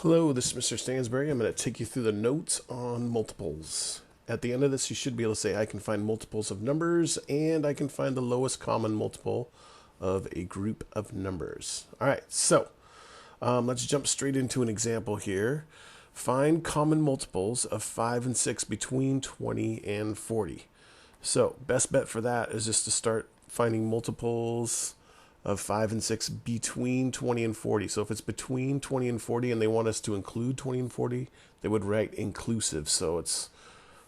Hello, this is Mr. Stansbury. I'm going to take you through the notes on multiples. At the end of this, you should be able to say I can find multiples of numbers and I can find the lowest common multiple of a group of numbers. All right, so let's jump straight into an example here. Find common multiples of 5 and 6 between 20 and 40. So best bet for that is just to start finding multiples of 5 and 6 between 20 and 40. So if it's between 20 and 40 and they want us to include 20 and 40, they would write inclusive. So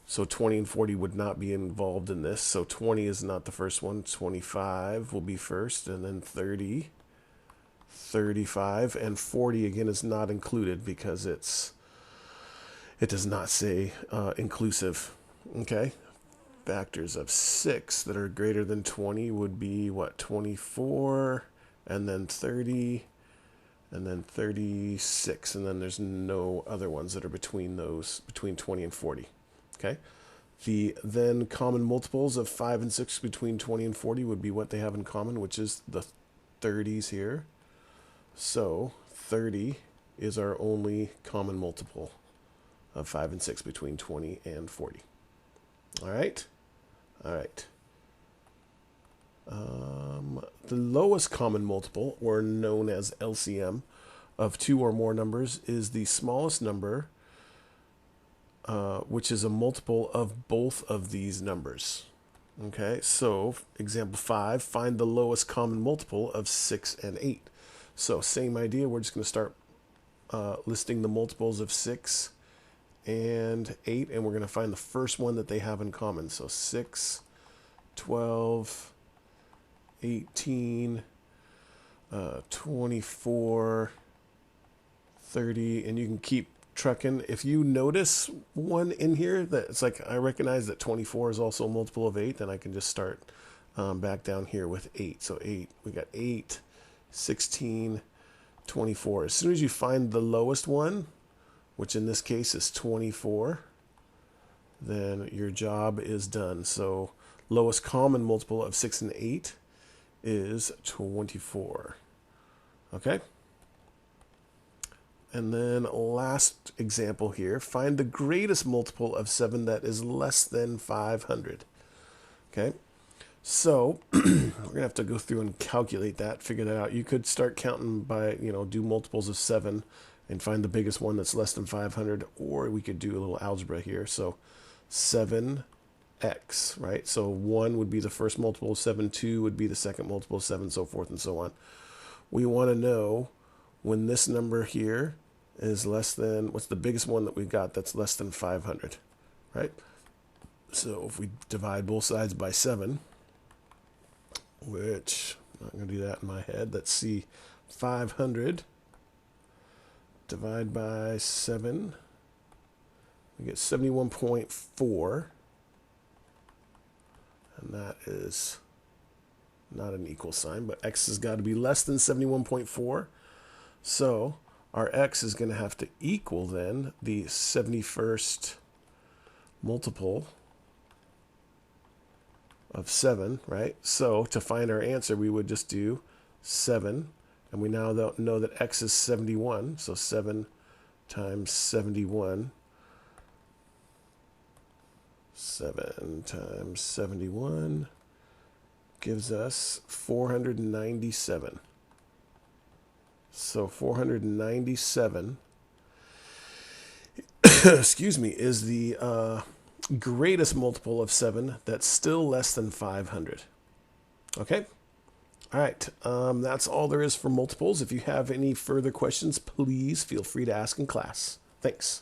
20 and 40 would not be involved in this. So 20 is not the first one. 25 will be first, and then 30, 35, and 40 again is not included because it does not say inclusive. Okay. Factors of 6 that are greater than 20 would be what? 24, and then 30, and then 36, and then there's no other ones that are between 20 and 40. Okay. The then common multiples of 5 and 6 between 20 and 40 would be what they have in common, which is the 30s here. So 30 is our only common multiple of 5 and 6 between 20 and 40. All right. All right. The lowest common multiple, or known as LCM, of two or more numbers is the smallest number, which is a multiple of both of these numbers. Okay, so example 5, find the lowest common multiple of 6 and 8. So same idea, we're just going to start listing the multiples of 6 and 8, and we're going to find the first one that they have in common. So 6, 12, 18, 24, 30, and you can keep trucking. If you notice one in here that it's like I recognize that 24 is also a multiple of 8, then I can just start back down here with 8. So 8, we got 8, 16, 24. As soon as you find the lowest one, which in this case is 24, then your job is done. So lowest common multiple of 6 and 8 is 24. Okay? And then last example here, find the greatest multiple of 7 that is less than 500. Okay? So we're going to have to go through and calculate that, figure that out. You could start counting by, do multiples of 7 and find the biggest one that's less than 500, or we could do a little algebra here. So 7x, right? So 1 would be the first multiple of 7, 2 would be the second multiple of 7, so forth and so on. We want to know when this number here is less than, what's the biggest one that we've got that's less than 500, right? So if we divide both sides by 7, which I'm not going to do that in my head. Let's see, 500 divide by 7, we get 71.4, and that is not an equal sign, but x has got to be less than 71.4, so our x is going to have to equal then the 71st multiple of 7, right? So to find our answer, we would just do 7, and we now know that x is 71, so 7 times 71. 7 times 71 gives us 497. So 497, excuse me, is the greatest multiple of 7 that's still less than 500. Okay? All right, that's all there is for multiples. If you have any further questions, please feel free to ask in class. Thanks.